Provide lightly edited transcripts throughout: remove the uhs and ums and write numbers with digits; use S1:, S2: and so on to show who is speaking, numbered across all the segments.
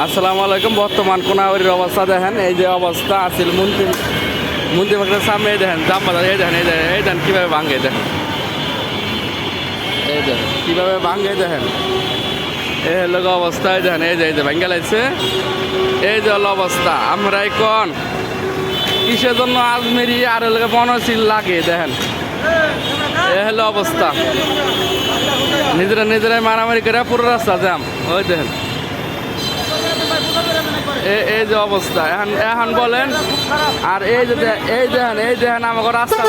S1: আসসালামু আলাইকুম। বর্তমান কোনাবাড়ির অবস্থা দেখেন, এই যে অবস্থা আছিল মুন্তি মার্কেটের সামনে। এই দেখেন জামবাজার, এই দেখেন এই দেখেন কীভাবে ভাঙে, দেখেন এই দেখেন কীভাবে ভাঙে, দেখেন এই হলো অবস্থা। এই দেখেন এই যে ভাঙ্গে লাগছে, এই যে হলো অবস্থা। আমরা এখন কিসের জন্য আজমেরি আর হলো বনশীল লাগে, দেখেন এই হলো অবস্থা। নিজেরাই মারামারি করে পুরো রাস্তা জ্যাম। ওই দেখেন এই যে অবস্থা এখন বলেন। আর এই দেখেন আমাকে রাস্তা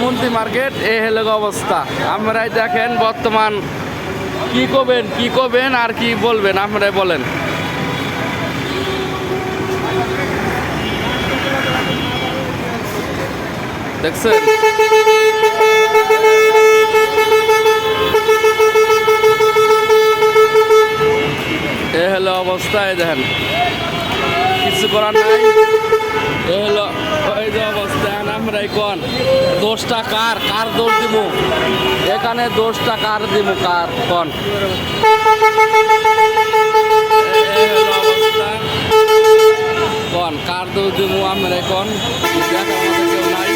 S1: মন্ত্রী মার্কেট, এই হলো অবস্থা। আপনারাই দেখেন বর্তমান কি করবেন আর কি বলবেন, আপনারাই বলেন। দেখছেন এ হলো অবস্থায়, দেখেন কিছু করার নাই। এ হলো ওই যে অবস্থা। আমরা কোন দোষটা কার দোষ দিব এখানে, দোষটা কার দিব, কার কোন কার দোষ দিব আমরা কোন, কেউ নাই।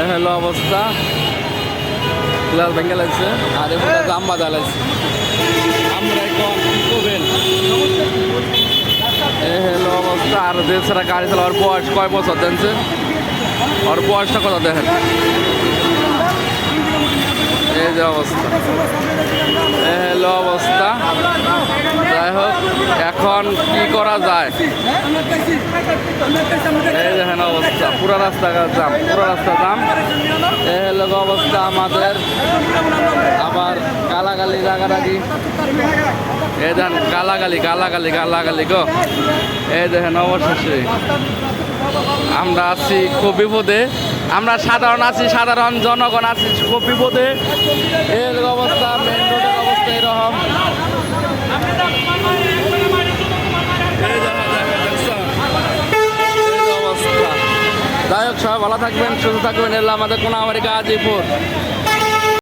S1: এ হলো অবস্থা। ক্লাস ভেঙে লাগছে আর এগুলো জাম বাজা লাগছে। আমরা এখন কি করবেন, এ হলো অবস্থা। আর যে ছাড়া গাড়ি চালা, ওর বয়স কয় বছর জানছে, ওর বয়সটা কথা দেখেন। এই যে অবস্থা, এ হলো অবস্থা। যাই হোক, এখন কি করা যায়, এই দেখেন অবস্থা। পুরো রাস্তা জাম। এ হলো অবস্থা আমাদের। আবার গালাগালি রাগারাগি, এই দেখেন গালাগালি গো। এই দেখেন অবশেষে আমরা আছি খুব বিপদে। আমরা সাধারণ জনগণ আছি খুব বিপদে। এর অবস্থা, মেন রোডের অবস্থা এরকম। যাই হোক, সবাই ভালো থাকবেন, সুস্থ থাকবেন। এলো আমাদের কোনাবাড়ি গাজীপুর।